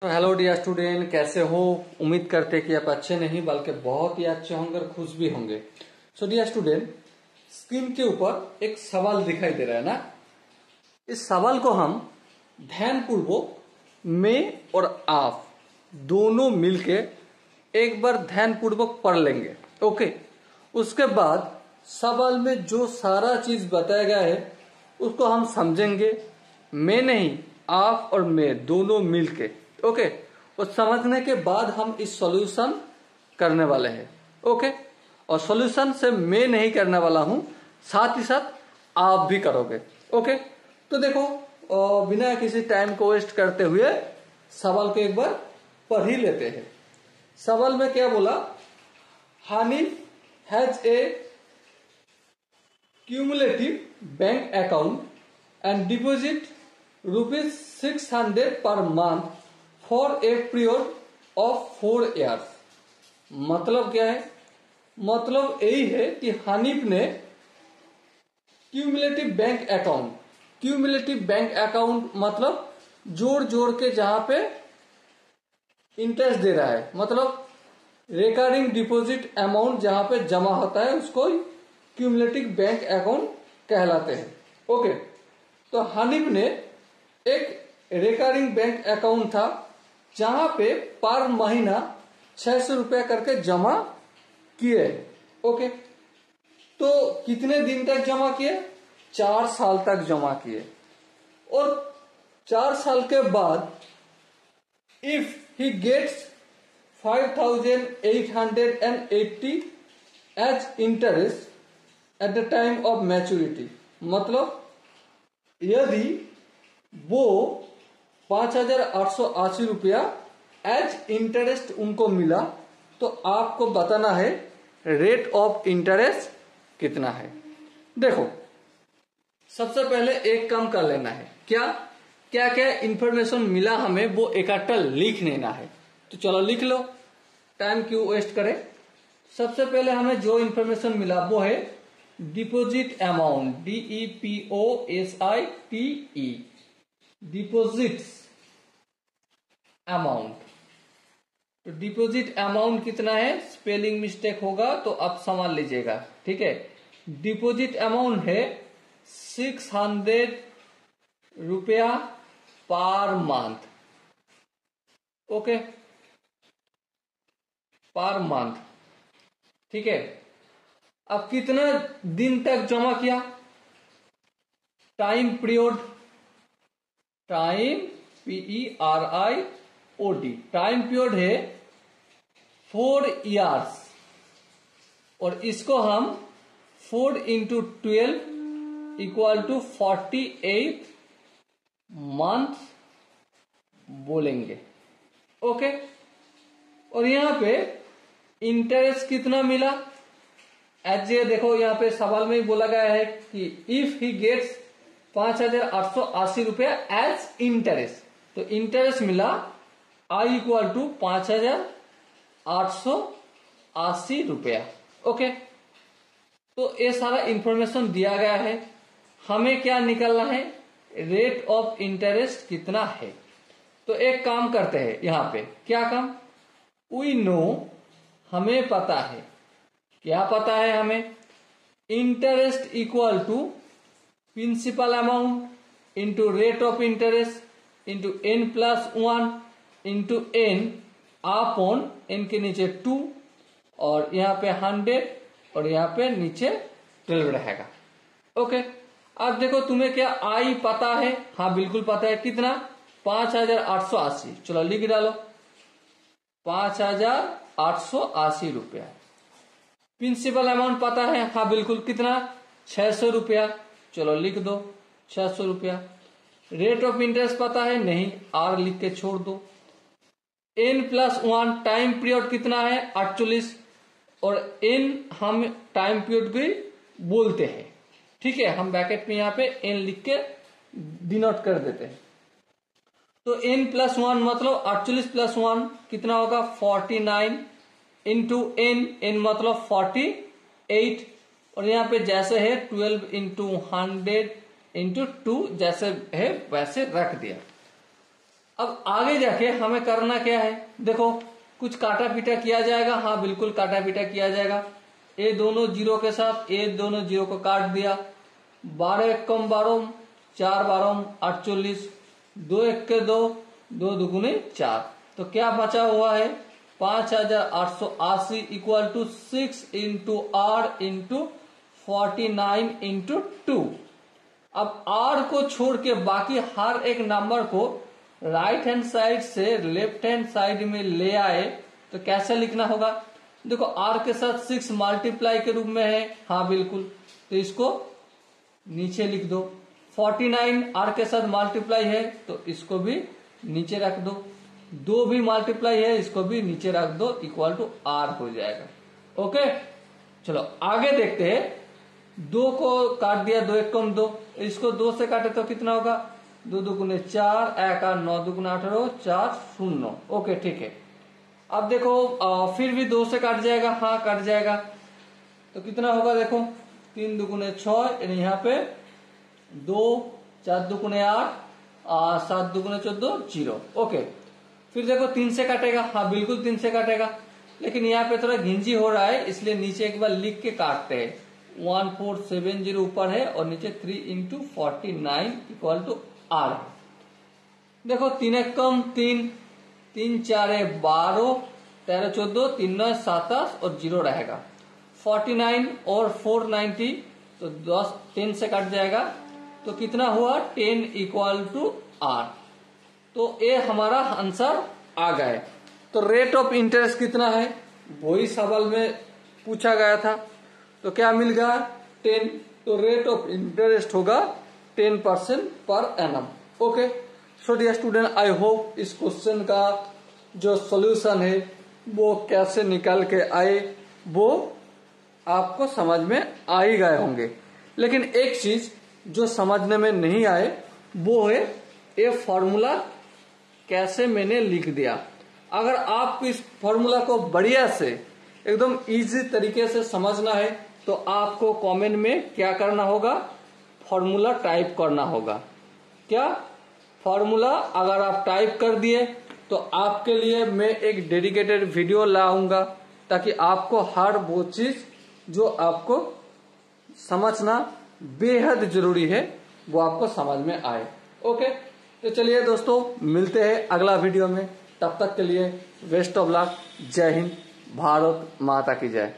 तो hello dear student, कैसे हो? उम्मीद करते कि आप अच्छे नहीं बल्कि बहुत ही अच्छे होंगे और खुश भी होंगे। सो डियर स्टूडेंट, स्क्रीन के ऊपर एक सवाल दिखाई दे रहा है ना। इस सवाल को हम ध्यानपूर्वक मैं और आप दोनों मिलके एक बार ध्यानपूर्वक पढ़ लेंगे। ओके, उसके बाद सवाल में जो सारा चीज बताया गया है उसको हम समझेंगे। मैं नहीं, आप और मैं दोनों मिलके। ओके, और समझने के बाद हम इस सॉल्यूशन करने वाले हैं। ओके, और सॉल्यूशन से मैं नहीं करने वाला हूं, साथ ही साथ आप भी करोगे। ओके, तो देखो, बिना किसी टाइम को वेस्ट करते हुए सवाल को एक बार पढ़ ही लेते हैं। सवाल में क्या बोला? Hanif has a cumulative bank account and deposit rupees 600 per month for a period of 4 years। मतलब क्या है? मतलब यही है कि हानिफ ने cumulative bank account, cumulative bank account मतलब जोड़ जोड़ के जहां पे इंटरेस्ट दे रहा है, मतलब रिकरिंग डिपॉजिट अमाउंट जहां पे जमा होता है उसको क्यूमुलेटिव बैंक अकाउंट कहलाते हैं। ओके, तो हानिफ ने एक रिकरिंग बैंक अकाउंट था जहां पे पर महीना 600 रुपया करके जमा किए। ओके, तो कितने दिन तक जमा किए? 4 साल तक जमा किए। और 4 साल के बाद if he gets 5880 as interest at the time of maturity, मतलब यदि वो 5880 रुपया एज इंटरेस्ट उनको मिला तो आपको बताना है रेट ऑफ इंटरेस्ट कितना है। देखो, सबसे पहले एक काम कर लेना है। क्या क्या क्या इंफॉर्मेशन मिला हमें वो इकट्ठा लिख लेना है। तो चलो लिख लो, टाइम क्यों वेस्ट करें। सबसे पहले हमें जो इंफॉर्मेशन मिला वो है deposit amount, DEPOSITE, deposits amount. तो डिपॉजिट अमाउंट कितना है? स्पेलिंग मिस्टेक होगा तो आप संभाल लीजिएगा, ठीक है। डिपॉजिट अमाउंट है 600 रुपया per month. Okay, per month, ठीक है। अब कितना दिन तक जमा किया? Time period, time PERIOD, time period है 4 इयर्स। और इसको हम 4 into 12 इक्वल टू 48 मंथ बोलेंगे। ओके, और यहां पे इंटरेस्ट कितना मिला? एज ये देखो, यहाँ पे सवाल में ही बोला गया है कि इफ ही गेट्स 5880 रुपया एज इंटरेस्ट, तो इंटरेस्ट मिला आई इक्वल टू 5880 रुपया। ओके, तो ये सारा इंफॉर्मेशन दिया गया है। हमें क्या निकालना है? रेट ऑफ इंटरेस्ट कितना है। तो एक काम करते हैं, यहां पे क्या काम? वी नो, हमें पता है। क्या पता है हमें? Interest equal to principal amount into rate of interest into n+1 into n upon n के नीचे 2 और यहाँ पे 100 और यहाँ पे नीचे 12 रहेगा। ओके, अब देखो, तुम्हें क्या आई पता है? हाँ बिल्कुल पता है। कितना? 5880। चलो लिख डालो, 5880 रुपया। प्रिंसिपल अमाउंट पता है? हाँ बिल्कुल। कितना? 600 रुपया। चलो लिख दो 600 रुपया। रेट ऑफ इंटरेस्ट पता है? नहीं, आर लिख के छोड़ दो। n+1 टाइम पीरियड कितना है? 48, और n हम टाइम पीरियड भी बोलते हैं, ठीक है। हम ब्रैकेट में यहाँ पे n लिख के डिनोट कर देते हैं। तो n+1 मतलब 48 + 1 कितना होगा? 49 इंटू n मतलब 48, और यहाँ पे जैसे है 12 into 100 into 2 जैसे है वैसे रख दिया। अब आगे जाके हमें करना क्या है, देखो कुछ काटा पीटा किया जाएगा। हाँ बिल्कुल काटा पीटा किया जाएगा। ये दोनों जीरो के साथ ये दोनों जीरो को काट दिया। 12 एक कम 12, 4 12 48, 2 एक के 2, 2 दुगुने 4। तो क्या बचा हुआ है 5880 equal to 6 into R into 49 into 2। अब आर को छोड़ के बाकी हर एक नंबर को राइट हैंड साइड से लेफ्ट हैंड साइड में ले आए तो कैसे लिखना होगा। देखो आर के साथ 6 मल्टीप्लाई के रूप में है, हाँ बिल्कुल, तो इसको नीचे लिख दो। 49 आर के साथ मल्टीप्लाई है तो इसको भी नीचे रख दो। 2 भी मल्टीप्लाई है, इसको भी नीचे रख दो, इक्वल टू आर हो जाएगा। ओके चलो आगे देखते हैं। 2 को काट दिया, 2 एक कम 2, इसको 2 से काटे तो कितना होगा 2 दुगुने 4, 1 8 9 दुगुना 18, 4 0। ओके ठीक है। अब देखो फिर भी 2 से काट जाएगा, हाँ काट जाएगा, तो कितना होगा देखो 3 दुगुने 6, यानी यहाँ पे 2, 4 दुगुने 8, 7 दुगुने 14 0। ओके फिर देखो 3 से काटेगा, हाँ बिल्कुल 3 से काटेगा, लेकिन यहाँ पे थोड़ा घिंजी हो रहा है इसलिए नीचे एक बार लिख के काटते हैं। 1470 ऊपर है और नीचे 3 इंटू 49 इक्वल टू आर। देखो 3 एक कम 3, 3 4 12, 13 14, 3 9 27 और 0 रहेगा। 49 और 490 तो 10 10 से कट जाएगा, तो कितना हुआ 10 इक्वल टू आर। तो ये हमारा आंसर आ गए। तो रेट ऑफ इंटरेस्ट कितना है वही सवाल में पूछा गया था, तो क्या मिल गया 10। तो रेट ऑफ इंटरेस्ट होगा 10% per annum. Okay so dear student, I hope इस क्वेश्चन का जो सॉल्यूशन है वो कैसे निकाल के आए वो आपको समझ में आ ही गए होंगे। लेकिन एक चीज जो समझने में नहीं आए वो है ये फॉर्मूला कैसे मैंने लिख दिया। अगर आपको इस फॉर्मूला को बढ़िया से एकदम इजी तरीके से समझना है तो आपको कमेंट में क्या करना होगा, फॉर्मूला टाइप करना होगा। क्या फॉर्मूला अगर आप टाइप कर दिए तो आपके लिए मैं एक डेडिकेटेड वीडियो लाऊंगा ताकि आपको हर वो चीज जो आपको समझना बेहद जरूरी है वो आपको समझ में आए। ओके तो चलिए दोस्तों मिलते हैं अगला वीडियो में, तब तक के लिए बेस्ट ऑफ लक। जय हिंद, भारत माता की जय।